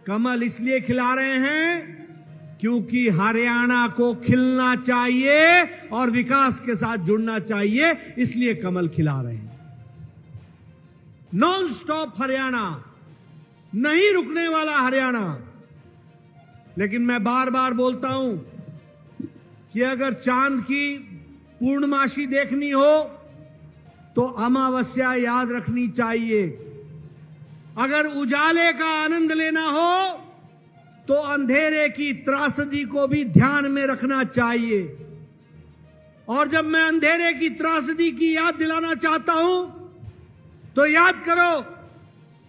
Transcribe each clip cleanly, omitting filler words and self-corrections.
कमल इसलिए खिला रहे हैं क्योंकि हरियाणा को खिलना चाहिए और विकास के साथ जुड़ना चाहिए, इसलिए कमल खिला रहे हैं। नॉन स्टॉप हरियाणा, नहीं रुकने वाला हरियाणा। लेकिन मैं बार बार बोलता हूं कि अगर चांद की पूर्णमासी देखनी हो तो अमावस्या याद रखनी चाहिए, अगर उजाले का आनंद लेना हो तो अंधेरे की त्रासदी को भी ध्यान में रखना चाहिए। और जब मैं अंधेरे की त्रासदी की याद दिलाना चाहता हूं तो याद करो,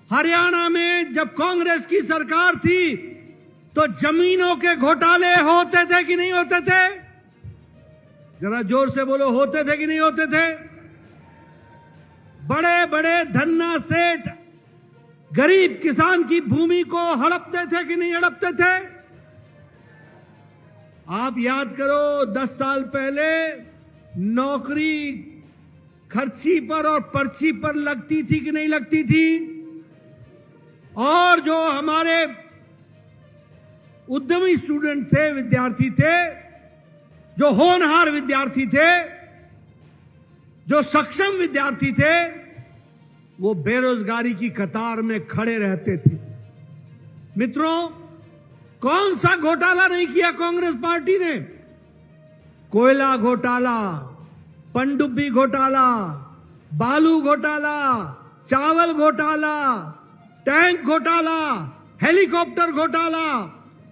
हरियाणा में जब कांग्रेस की सरकार थी तो जमीनों के घोटाले होते थे कि नहीं होते थे? जरा जोर से बोलो, होते थे कि नहीं होते थे? बड़े बड़े धन्ना सेठ गरीब किसान की भूमि को हड़पते थे कि नहीं हड़पते थे? आप याद करो, 10 साल पहले नौकरी खर्ची पर और पर्ची पर लगती थी कि नहीं लगती थी? और जो हमारे उद्यमी स्टूडेंट थे, विद्यार्थी थे, जो होनहार विद्यार्थी थे, जो सक्षम विद्यार्थी थे, वो बेरोजगारी की कतार में खड़े रहते थे। मित्रों, कौन सा घोटाला नहीं किया कांग्रेस पार्टी ने? कोयला घोटाला, पनडुब्बी घोटाला, बालू घोटाला, चावल घोटाला, टैंक घोटाला, हेलीकॉप्टर घोटाला,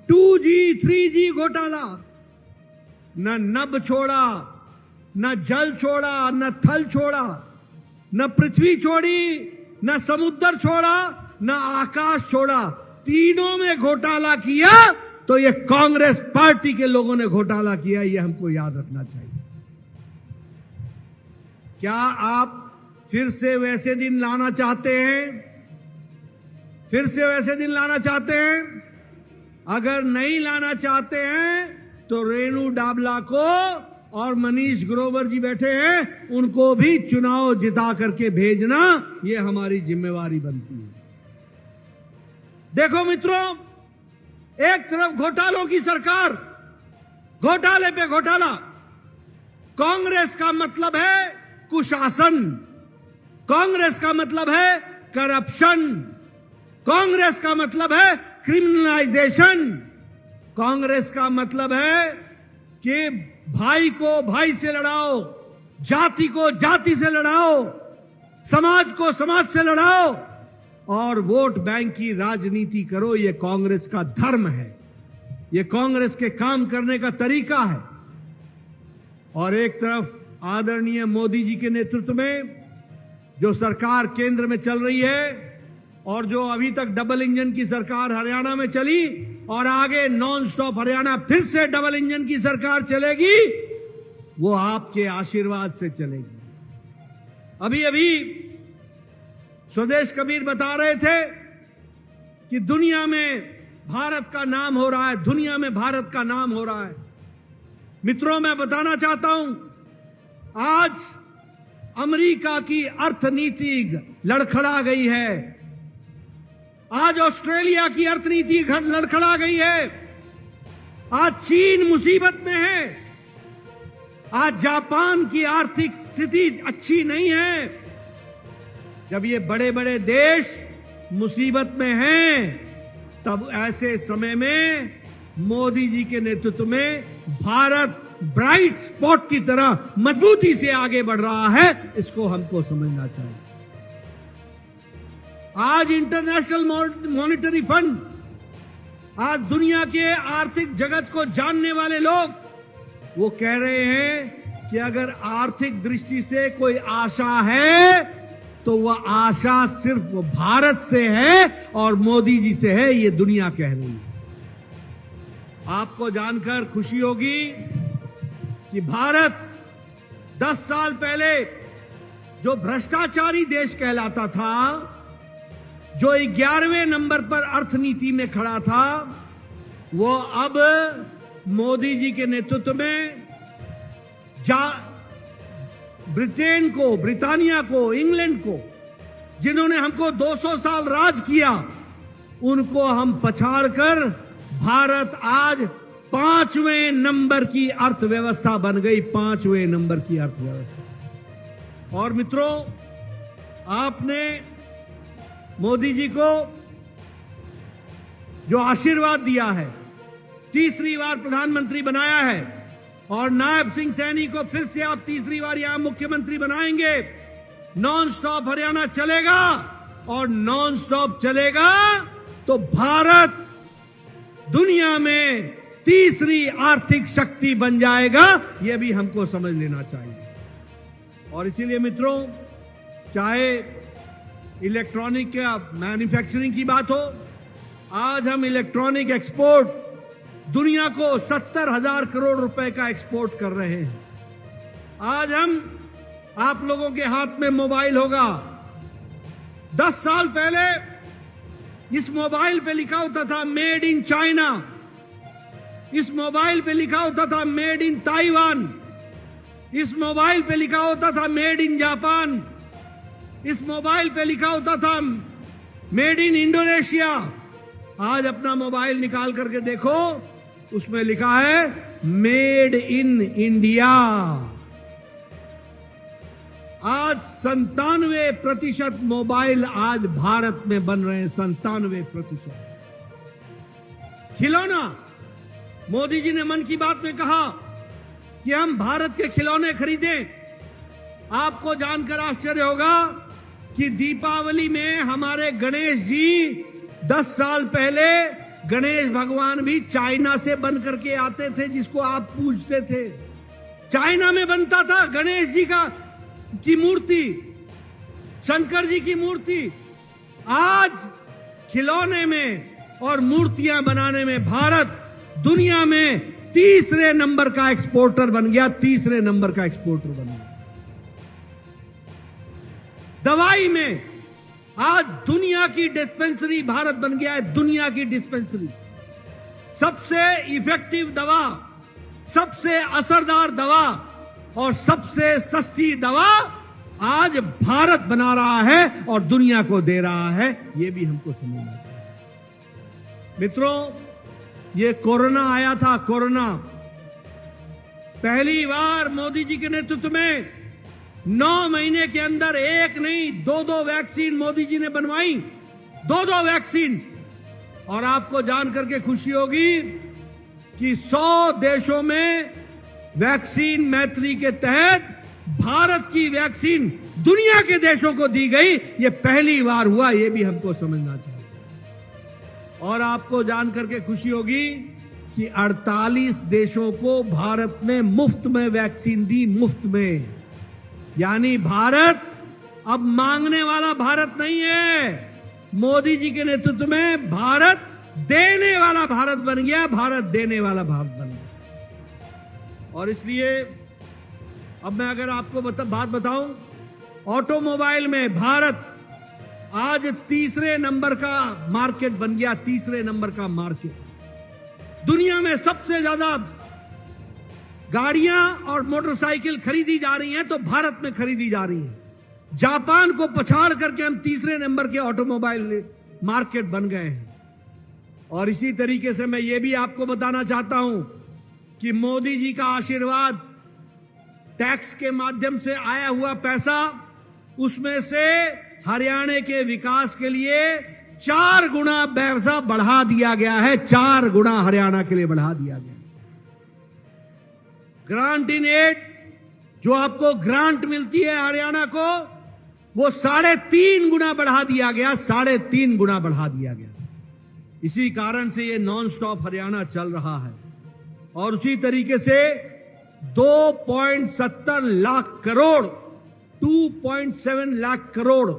2G 3G घोटाला। न नभ छोड़ा, न जल छोड़ा, न थल छोड़ा, न पृथ्वी छोड़ी, न समुद्र छोड़ा, न आकाश छोड़ा। तीनों में घोटाला किया तो ये कांग्रेस पार्टी के लोगों ने घोटाला किया, ये हमको याद रखना चाहिए। क्या आप फिर से वैसे दिन लाना चाहते हैं? फिर से वैसे दिन लाना चाहते हैं? अगर नहीं लाना चाहते हैं तो रेणु डाबला को और मनीष ग्रोवर जी बैठे हैं, उनको भी चुनाव जिता करके भेजना, ये हमारी जिम्मेवारी बनती है। देखो मित्रों, एक तरफ घोटालों की सरकार, घोटाले पे घोटाला। कांग्रेस का मतलब है कुशासन, कांग्रेस का मतलब है करप्शन, कांग्रेस का मतलब है क्रिमिनलाइजेशन, कांग्रेस का मतलब है कि भाई को भाई से लड़ाओ, जाति को जाति से लड़ाओ, समाज को समाज से लड़ाओ और वोट बैंक की राजनीति करो। यह कांग्रेस का धर्म है, यह कांग्रेस के काम करने का तरीका है। और एक तरफ आदरणीय मोदी जी के नेतृत्व में जो सरकार केंद्र में चल रही है और जो अभी तक डबल इंजन की सरकार हरियाणा में चली और आगे नॉन स्टॉप हरियाणा फिर से डबल इंजन की सरकार चलेगी, वो आपके आशीर्वाद से चलेगी। अभी अभी स्वदेश कबीर बता रहे थे कि दुनिया में भारत का नाम हो रहा है, दुनिया में भारत का नाम हो रहा है। मित्रों, मैं बताना चाहता हूं, आज अमेरिका की अर्थनीति लड़खड़ा गई है, आज ऑस्ट्रेलिया की अर्थनीति लड़खड़ा गई है, आज चीन मुसीबत में है, आज जापान की आर्थिक स्थिति अच्छी नहीं है। जब ये बड़े बड़े देश मुसीबत में हैं, तब ऐसे समय में मोदी जी के नेतृत्व में भारत ब्राइट स्पॉट की तरह मजबूती से आगे बढ़ रहा है, इसको हमको समझना चाहिए। आज इंटरनेशनल मॉनिटरी फंड, आज दुनिया के आर्थिक जगत को जानने वाले लोग वो कह रहे हैं कि अगर आर्थिक दृष्टि से कोई आशा है तो वह आशा सिर्फ भारत से है और मोदी जी से है, ये दुनिया कह रही है। आपको जानकर खुशी होगी कि भारत 10 साल पहले जो भ्रष्टाचारी देश कहलाता था, जो 11वें नंबर पर अर्थनीति में खड़ा था, वो अब मोदी जी के नेतृत्व में ब्रिटेन को, ब्रिटानिया को, इंग्लैंड को, जिन्होंने हमको 200 साल राज किया, उनको हम पछाड़कर भारत आज 5वें नंबर की अर्थव्यवस्था बन गई, 5वें नंबर की अर्थव्यवस्था। और मित्रों, आपने मोदी जी को जो आशीर्वाद दिया है, तीसरी बार प्रधानमंत्री बनाया है, और नायब सिंह सैनी को फिर से आप तीसरी बार यहां मुख्यमंत्री बनाएंगे। नॉन स्टॉप हरियाणा चलेगा, और नॉन स्टॉप चलेगा तो भारत दुनिया में तीसरी आर्थिक शक्ति बन जाएगा। यह भी हमको समझ लेना चाहिए। और इसीलिए मित्रों, चाहे इलेक्ट्रॉनिक या मैन्युफैक्चरिंग की बात हो, आज हम इलेक्ट्रॉनिक एक्सपोर्ट दुनिया को 70,000 करोड़ रुपए का एक्सपोर्ट कर रहे हैं। आज आप लोगों के हाथ में मोबाइल होगा। 10 साल पहले इस मोबाइल पे लिखा होता था मेड इन चाइना, इस मोबाइल पे लिखा होता था मेड इन ताइवान, इस मोबाइल पे लिखा होता था मेड इन जापान, इस मोबाइल पे लिखा होता था मेड इन इंडोनेशिया। आज अपना मोबाइल निकाल करके देखो, उसमें लिखा है मेड इन इंडिया। आज 97% मोबाइल आज भारत में बन रहे हैं, 97%। खिलौना, मोदी जी ने मन की बात में कहा कि हम भारत के खिलौने खरीदें। आपको जानकर आश्चर्य होगा कि दीपावली में हमारे गणेश जी 10 साल पहले गणेश भगवान भी चाइना से बन करके आते थे, जिसको आप पूजते थे। चाइना में बनता था गणेश जी की मूर्ति, शंकर जी की मूर्ति। आज खिलौने में और मूर्तियां बनाने में भारत दुनिया में तीसरे नंबर का एक्सपोर्टर बन गया, तीसरे नंबर का एक्सपोर्टर बन गया। दवाई में आज दुनिया की डिस्पेंसरी भारत बन गया है, दुनिया की डिस्पेंसरी। सबसे इफेक्टिव दवा, सबसे असरदार दवा और सबसे सस्ती दवा आज भारत बना रहा है और दुनिया को दे रहा है। यह भी हमको समझना चाहिए। मित्रों, ये कोरोना आया था, कोरोना पहली बार मोदी जी के नेतृत्व में 9 महीने के अंदर एक नहीं 2-2 वैक्सीन मोदी जी ने बनवाई, 2-2 वैक्सीन। और आपको जानकर के खुशी होगी कि 100 देशों में वैक्सीन मैत्री के तहत भारत की वैक्सीन दुनिया के देशों को दी गई। यह पहली बार हुआ, यह भी हमको समझना चाहिए। और आपको जानकर के खुशी होगी कि 48 देशों को भारत ने मुफ्त में वैक्सीन दी, मुफ्त में। यानी भारत अब मांगने वाला भारत नहीं है। मोदी जी के नेतृत्व में भारत देने वाला भारत बन गया, भारत देने वाला भारत बन गया। और इसलिए अब मैं अगर आपको बात बताऊं, ऑटोमोबाइल में भारत आज तीसरे नंबर का मार्केट बन गया, तीसरे नंबर का मार्केट। दुनिया में सबसे ज्यादा गाड़ियां और मोटरसाइकिल खरीदी जा रही हैं तो भारत में खरीदी जा रही हैं। जापान को पछाड़ करके हम तीसरे नंबर के ऑटोमोबाइल मार्केट बन गए हैं। और इसी तरीके से मैं ये भी आपको बताना चाहता हूं कि मोदी जी का आशीर्वाद, टैक्स के माध्यम से आया हुआ पैसा, उसमें से हरियाणा के विकास के लिए 4 गुना पैसा बढ़ा दिया गया है, 4 गुना हरियाणा के लिए बढ़ा दिया गया। ग्रांट इन एड, जो आपको ग्रांट मिलती है हरियाणा को, वो 3.5 गुना बढ़ा दिया गया, 3.5 गुना बढ़ा दिया गया। इसी कारण से ये नॉन स्टॉप हरियाणा चल रहा है। और उसी तरीके से 2.70 लाख करोड़, 2.7 लाख करोड़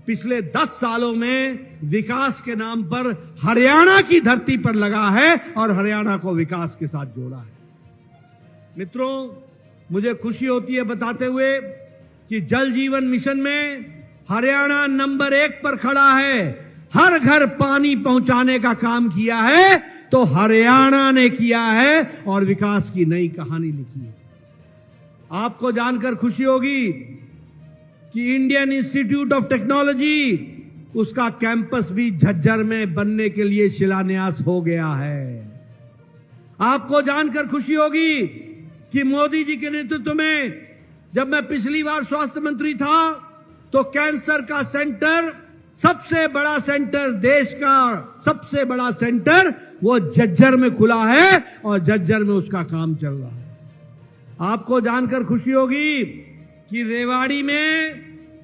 पिछले 10 सालों में विकास के नाम पर हरियाणा की धरती पर लगा है और हरियाणा को विकास के साथ जोड़ा है। मित्रों, मुझे खुशी होती है बताते हुए कि जल जीवन मिशन में हरियाणा नंबर 1 पर खड़ा है। हर घर पानी पहुंचाने का काम किया है तो हरियाणा ने किया है और विकास की नई कहानी लिखी है। आपको जानकर खुशी होगी कि इंडियन इंस्टीट्यूट ऑफ टेक्नोलॉजी उसका कैंपस भी झज्जर में बनने के लिए शिलान्यास हो गया है। आपको जानकर खुशी होगी कि मोदी जी के नेतृत्व में जब मैं पिछली बार स्वास्थ्य मंत्री था तो कैंसर का सेंटर, सबसे बड़ा सेंटर, देश का सबसे बड़ा सेंटर वो झज्जर में खुला है और झज्जर में उसका काम चल रहा है। आपको जानकर खुशी होगी कि रेवाड़ी में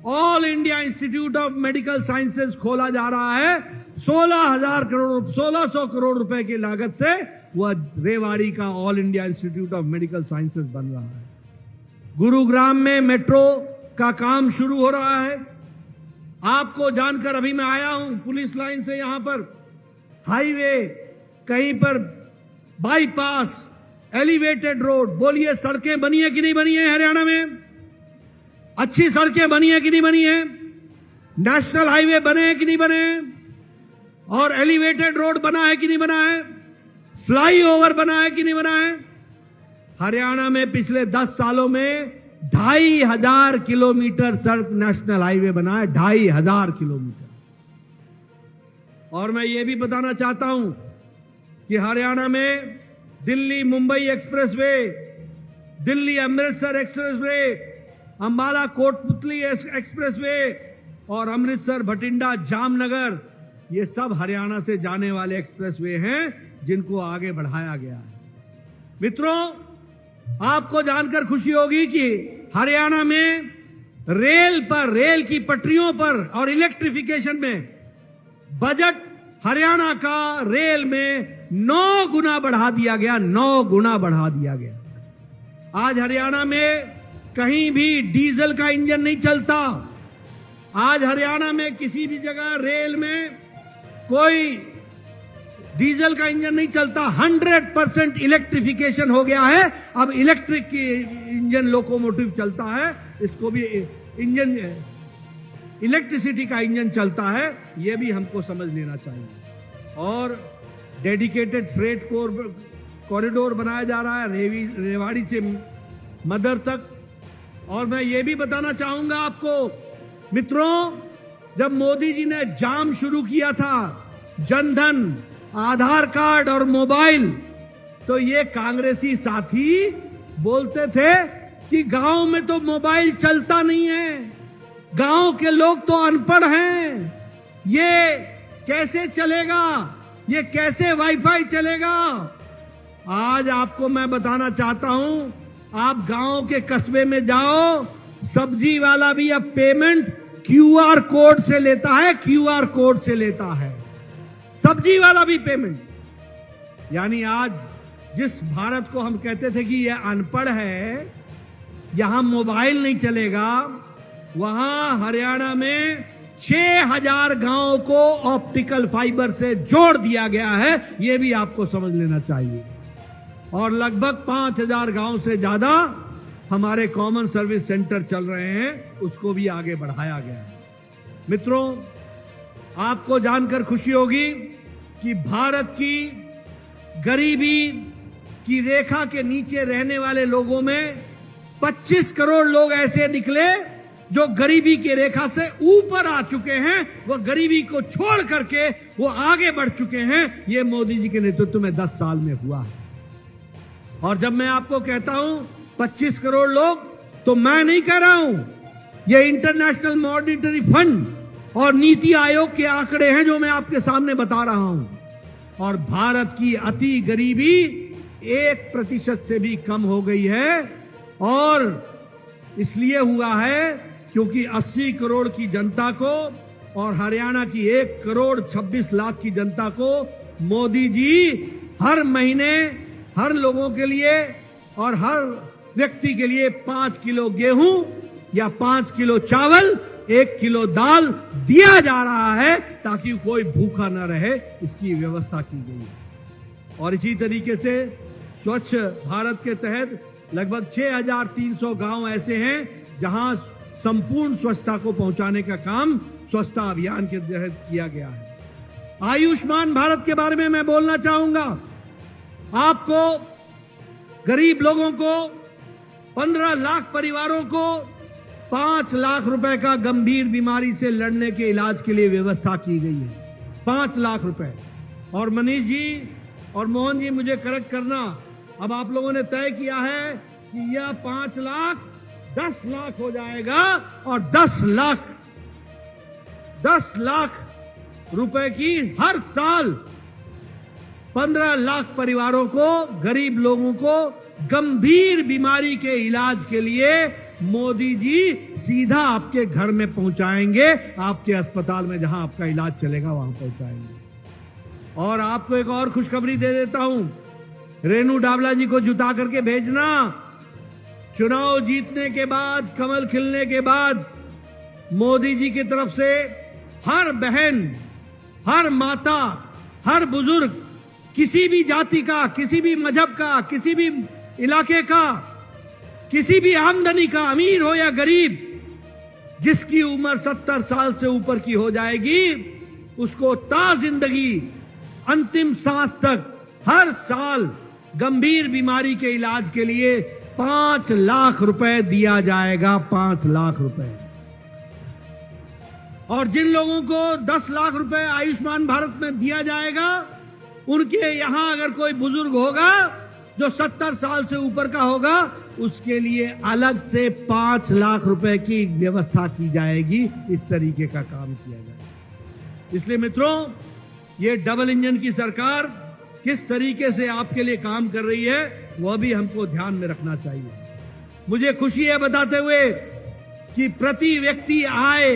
all India institute of medical sciences खोला जा रहा है। 1600 करोड़ रुपए की लागत से वह रेवाड़ी का all India institute of medical sciences बन रहा है। गुरुग्राम में मेट्रो का काम शुरू हो रहा है। आपको जानकर अभी मैं आया हूं पुलिस लाइन से, यहां पर हाईवे, कहीं पर बाईपास, एलिवेटेड रोड, बोलिए सड़कें बनी है कि नहीं बनी है? हरियाणा में अच्छी सड़कें बनी है कि नहीं बनी है? नेशनल हाईवे बने हैं कि नहीं बने हैं? और एलिवेटेड रोड बना है कि नहीं बना है? फ्लाईओवर बना है कि नहीं बना है? हरियाणा में पिछले 10 सालों में 2500 किलोमीटर सड़क नेशनल हाईवे बना है, 2500 किलोमीटर। और मैं ये भी बताना चाहता हूं कि हरियाणा में Delhi Mumbai expressway, Delhi Amritsar expressway, Ambala Kotputli expressway और अमृतसर भटिंडा जामनगर, ये सब हरियाणा से जाने वाले एक्सप्रेसवे हैं जिनको आगे बढ़ाया गया है। मित्रों, आपको जानकर खुशी होगी कि हरियाणा में रेल की पटरियों पर और इलेक्ट्रिफिकेशन में बजट हरियाणा का रेल में 9 गुना बढ़ा दिया गया, 9 गुना बढ़ा दिया गया। आज हरियाणा में कहीं भी डीजल का इंजन नहीं चलता। आज हरियाणा में किसी भी जगह रेल में कोई डीजल का इंजन नहीं चलता। 100% इलेक्ट्रिफिकेशन हो गया है। अब इलेक्ट्रिक की इंजन लोकोमोटिव चलता है, इसको भी इंजन, इलेक्ट्रिसिटी का इंजन चलता है, यह भी हमको समझ लेना चाहिए। और डेडिकेटेड फ्रेट कॉरिडोर बनाया जा रहा है रेवाड़ी से मदर तक। और मैं ये भी बताना चाहूंगा आपको मित्रों, जब मोदी जी ने जाम शुरू किया था, जनधन, आधार कार्ड और मोबाइल, तो ये कांग्रेसी साथी बोलते थे कि गांव में तो मोबाइल चलता नहीं है, गांव के लोग तो अनपढ़ हैं, ये कैसे चलेगा, ये कैसे वाईफाई चलेगा। आज आपको मैं बताना चाहता हूं, आप गांव के कस्बे में जाओ, सब्जी वाला भी अब पेमेंट क्यूआर कोड से लेता है, क्यूआर कोड से लेता है सब्जी वाला भी पेमेंट। यानी आज जिस भारत को हम कहते थे कि यह अनपढ़ है, यहां मोबाइल नहीं चलेगा, वहां हरियाणा में 6000 गांवों को ऑप्टिकल फाइबर से जोड़ दिया गया है। यह भी आपको समझ लेना चाहिए। और लगभग 5000 गांव से ज्यादा हमारे कॉमन सर्विस सेंटर चल रहे हैं, उसको भी आगे बढ़ाया गया है। मित्रों, आपको जानकर खुशी होगी कि भारत की गरीबी की रेखा के नीचे रहने वाले लोगों में 25 करोड़ लोग ऐसे निकले जो गरीबी की रेखा से ऊपर आ चुके हैं। वो गरीबी को छोड़ करके वो आगे बढ़ चुके हैं। ये मोदी जी के नेतृत्व में 10 साल में हुआ है। और जब मैं आपको कहता हूं 25 करोड़ लोग, तो मैं नहीं कह रहा हूं, ये इंटरनेशनल मॉनिटरी फंड और नीति आयोग के आंकड़े हैं जो मैं आपके सामने बता रहा हूं। और भारत की अति गरीबी 1% से भी कम हो गई है। और इसलिए हुआ है क्योंकि 80 करोड़ की जनता को और हरियाणा की 1 करोड़ 26 लाख की जनता को मोदी जी हर महीने हर लोगों के लिए और हर व्यक्ति के लिए 5 किलो गेहूं या 5 किलो चावल, 1 किलो दाल दिया जा रहा है ताकि कोई भूखा न रहे, इसकी व्यवस्था की गई है। और इसी तरीके से स्वच्छ भारत के तहत लगभग 6300 गांव ऐसे हैं जहां संपूर्ण स्वच्छता को पहुंचाने का काम स्वच्छता अभियान के तहत किया गया है। आयुष्मान भारत के बारे में मैं बोलना चाहूंगा। आपको गरीब लोगों को, 15 लाख परिवारों को 5 लाख रुपए का गंभीर बीमारी से लड़ने के इलाज के लिए व्यवस्था की गई है। 5 लाख रुपए। और मनीष जी और मोहन जी मुझे करेक्ट करना, अब आप लोगों ने तय किया है कि यह 5 लाख 10 लाख हो जाएगा और 10 लाख रुपए की हर साल 15 लाख परिवारों को, गरीब लोगों को गंभीर बीमारी के इलाज के लिए मोदी जी सीधा आपके घर में पहुंचाएंगे, आपके अस्पताल में जहां आपका इलाज चलेगा वहां पहुंचाएंगे। और आपको एक और खुशखबरी दे देता हूं, रेणु डावला जी को जुटा करके भेजना। चुनाव जीतने के बाद, कमल खिलने के बाद मोदी जी की तरफ से हर बहन, हर माता, हर बुजुर्ग, किसी भी जाति का, किसी भी मजहब का, किसी भी इलाके का, किसी भी आमदनी का, अमीर हो या गरीब, जिसकी उम्र 70 साल से ऊपर की हो जाएगी, उसको ता जिंदगी अंतिम सांस तक हर साल गंभीर बीमारी के इलाज के लिए 5 लाख रुपए दिया जाएगा। 5 लाख रुपए। और जिन लोगों को 10 लाख रुपए आयुष्मान भारत में दिया जाएगा, उनके यहां अगर कोई बुजुर्ग होगा जो 70 साल से ऊपर का होगा, उसके लिए अलग से 5 लाख रुपए की व्यवस्था की जाएगी। इस तरीके का काम किया जाएगा। इसलिए मित्रों, ये डबल इंजन की सरकार किस तरीके से आपके लिए काम कर रही है, वह भी हमको ध्यान में रखना चाहिए। मुझे खुशी है बताते हुए कि प्रति व्यक्ति आय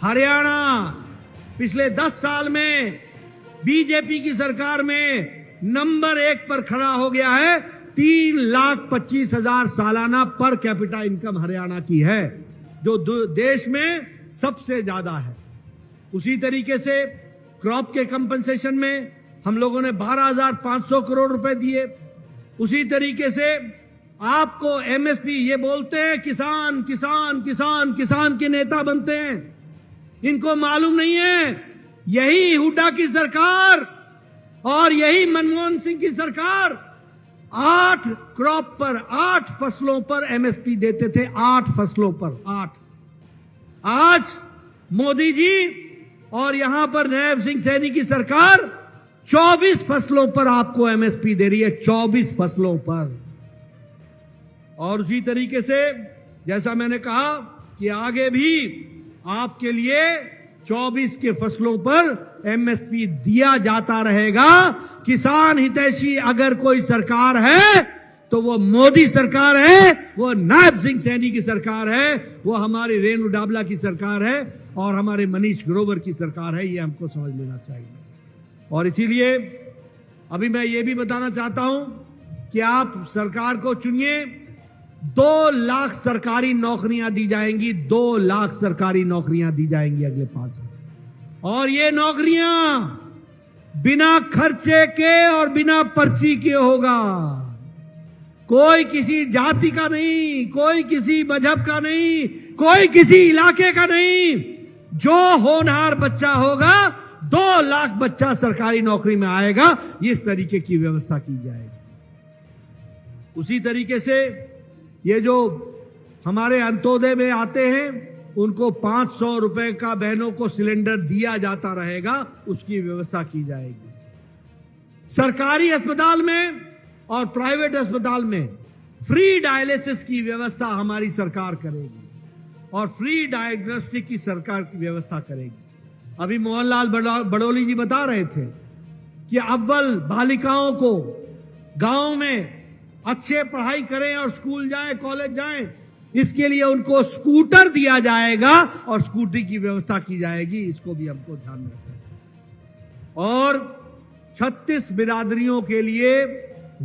हरियाणा पिछले 10 साल में बीजेपी की सरकार में नंबर 1 पर खड़ा हो गया है। 3,25,000 सालाना पर कैपिटा इनकम हरियाणा की है, जो देश में सबसे ज्यादा है। उसी तरीके से क्रॉप के कंपनसेशन में हम लोगों ने 12,500 करोड़ रुपए दिए। उसी तरीके से आपको एमएसपी, ये बोलते हैं किसान किसान किसान, किसान के नेता बनते हैं, इनको मालूम नहीं है यही हुड्डा की सरकार और यही मनमोहन सिंह की सरकार 8 क्रॉप पर, 8 फसलों पर एमएसपी देते थे। 8 फसलों पर 8। आज मोदी जी और यहां पर नैब सिंह सैनी की सरकार 24 फसलों पर आपको एमएसपी दे रही है। 24 फसलों पर। और उसी तरीके से जैसा मैंने कहा कि आगे भी आपके लिए 24 के फसलों पर एमएसपी दिया जाता रहेगा। किसान हितैषी अगर कोई सरकार है तो वो मोदी सरकार है, वो नायब सिंह सैनी की सरकार है, वो हमारी रेणु डावला की सरकार है और हमारे मनीष ग्रोवर की सरकार है। ये हमको समझ लेना चाहिए। और इसीलिए अभी मैं ये भी बताना चाहता हूं कि आप सरकार को चुनिए। 2 लाख सरकारी नौकरियां दी जाएंगी। 2 लाख सरकारी नौकरियां दी जाएंगी अगले 5 साल। और ये नौकरियां बिना खर्चे के और बिना पर्ची के होगा। कोई किसी जाति का नहीं, कोई किसी मजहब का नहीं, कोई किसी इलाके का नहीं। जो होनहार बच्चा होगा 2 लाख बच्चा सरकारी नौकरी में आएगा। इस तरीके की व्यवस्था की जाएगी। उसी तरीके से ये जो हमारे अंत्योदय में आते हैं उनको 500 रुपए का बहनों को सिलेंडर दिया जाता रहेगा, उसकी व्यवस्था की जाएगी। सरकारी अस्पताल में और प्राइवेट अस्पताल में फ्री डायलिसिस की व्यवस्था हमारी सरकार करेगी और फ्री डायग्नोस्टिक की सरकार की व्यवस्था करेगी। अभी मोहनलाल बड़ोली जी बता रहे थे कि अव्वल बालिकाओं को गांव में अच्छे पढ़ाई करें और स्कूल जाएं, कॉलेज जाएं, इसके लिए उनको स्कूटर दिया जाएगा और स्कूटी की व्यवस्था की जाएगी। इसको भी हमको ध्यान में रखना है। और 36 बिरादरियों के लिए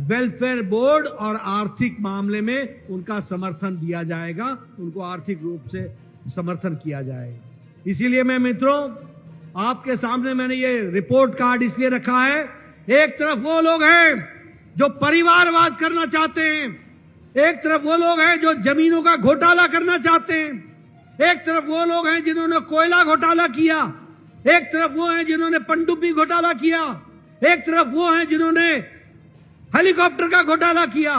वेलफेयर बोर्ड और आर्थिक मामले में उनका समर्थन दिया जाएगा, उनको आर्थिक रूप से समर्थन किया जाएगा। इसीलिए मैं मित्रों आपके सामने मैंने ये रिपोर्ट कार्ड इसलिए रखा है। एक तरफ वो लोग हैं जो परिवारवाद करना चाहते हैं, एक तरफ वो लोग हैं जो जमीनों का घोटाला करना चाहते हैं, एक तरफ वो लोग हैं जिन्होंने कोयला घोटाला किया, एक तरफ वो हैं जिन्होंने पनडुब्बी घोटाला किया, एक तरफ वो हैं जिन्होंने हेलीकॉप्टर का घोटाला किया,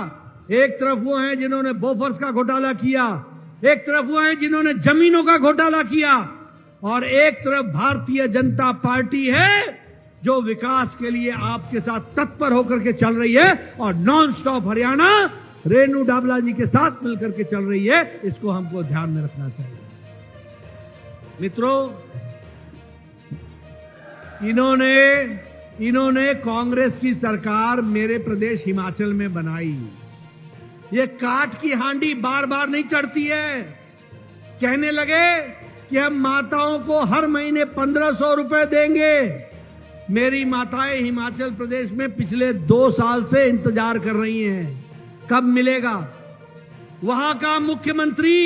एक तरफ वो हैं जिन्होंने बोफर्स का घोटाला किया, एक तरफ वो है जिन्होंने जमीनों का घोटाला किया, और एक तरफ भारतीय जनता पार्टी है जो विकास के लिए आपके साथ तत्पर होकर के चल रही है और नॉन स्टॉप हरियाणा रेणु डाबला जी के साथ मिलकर के चल रही है। इसको हमको ध्यान में रखना चाहिए। मित्रों, इन्होंने कांग्रेस की सरकार मेरे प्रदेश हिमाचल में बनाई। ये काठ की हांडी बार बार नहीं चढ़ती है। कहने लगे कि हम माताओं को हर महीने 1500 रुपए देंगे। मेरी माताएं हिमाचल प्रदेश में पिछले 2 साल से इंतजार कर रही हैं, कब मिलेगा। वहां का मुख्यमंत्री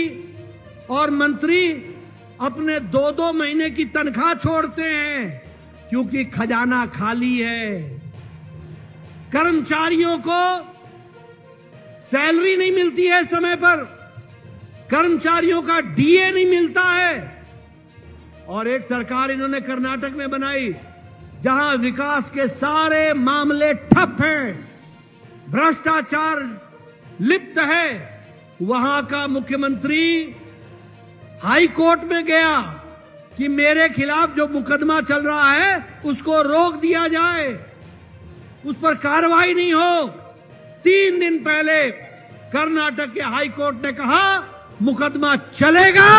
और मंत्री अपने 2-2 महीने की तनख्वाह छोड़ते हैं क्योंकि खजाना खाली है। कर्मचारियों को सैलरी नहीं मिलती है समय पर, कर्मचारियों का डीए नहीं मिलता है। और एक सरकार इन्होंने कर्नाटक में बनाई जहां विकास के सारे मामले ठप हैं, भ्रष्टाचार लिप्त है। वहां का मुख्यमंत्री हाई कोर्ट में गया कि मेरे खिलाफ जो मुकदमा चल रहा है उसको रोक दिया जाए, उस पर कार्रवाई नहीं हो। 3 दिन पहले कर्नाटक के हाई कोर्ट ने कहा मुकदमा चलेगा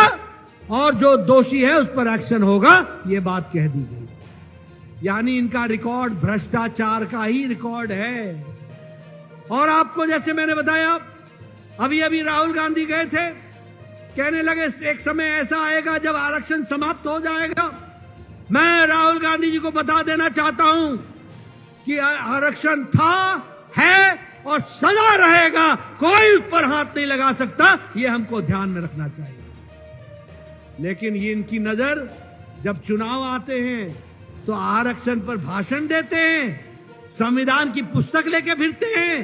और जो दोषी है उस पर एक्शन होगा। यह बात कह दी गई। यानी इनका रिकॉर्ड भ्रष्टाचार का ही रिकॉर्ड है। और आपको जैसे मैंने बताया, अभी अभी राहुल गांधी गए थे, कहने लगे एक समय ऐसा आएगा जब आरक्षण समाप्त हो जाएगा। मैं राहुल गांधी जी को बता देना चाहता हूं कि आरक्षण था, है और सदा रहेगा। कोई उस पर हाथ नहीं लगा सकता। यह हमको ध्यान में रखना चाहिए। लेकिन ये इनकी नजर जब चुनाव आते हैं तो आरक्षण पर भाषण देते हैं, संविधान की पुस्तक लेके फिरते हैं,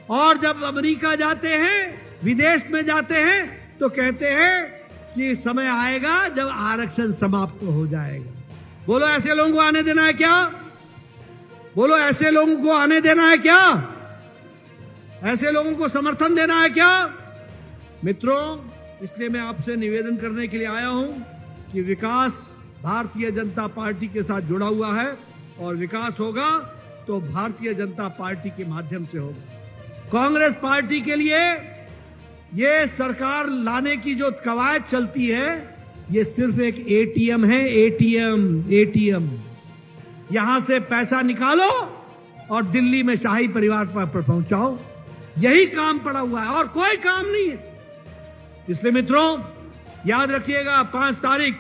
और जब अमेरिका जाते हैं, विदेश में जाते हैं, तो कहते हैं कि समय आएगा जब आरक्षण समाप्त हो जाएगा। बोलो ऐसे लोगों को आने देना है क्या? बोलो ऐसे लोगों को आने देना है क्या? ऐसे लोगों को समर्थन देना है क्या? मित्रों, इसलिए मैं आपसे निवेदन करने के लिए आया हूं कि विकास भारतीय जनता पार्टी के साथ जुड़ा हुआ है, और विकास होगा तो भारतीय जनता पार्टी के माध्यम से होगा। कांग्रेस पार्टी के लिए ये सरकार लाने की जो कवायद चलती है, ये सिर्फ एक एटीएम है। एटीएम यहां से पैसा निकालो और दिल्ली में शाही परिवार पर पहुंचाओ। यही काम पड़ा हुआ है और कोई काम नहीं है। इसलिए मित्रों, याद रखिएगा, 5 तारीख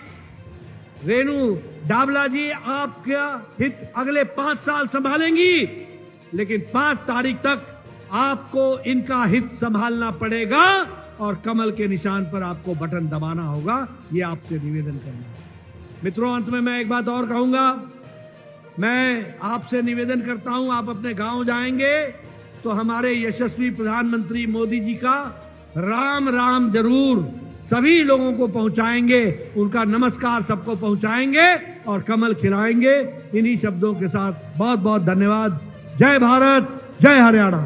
रेणु डाबला जी आपका हित अगले 5 साल संभालेंगी, लेकिन 5 तारीख तक आपको इनका हित संभालना पड़ेगा और कमल के निशान पर आपको बटन दबाना होगा। यह आपसे निवेदन करना है। मित्रों, अंत में मैं एक बात और कहूंगा। मैं आपसे निवेदन करता हूं, आप अपने गांव जाएंगे तो हमारे यशस्वी प्रधानमंत्री मोदी जी का राम राम जरूर सभी लोगों को पहुंचाएंगे, उनका नमस्कार सबको पहुंचाएंगे और कमल खिलाएंगे। इन्हीं शब्दों के साथ बहुत बहुत धन्यवाद। जय भारत, जय हरियाणा।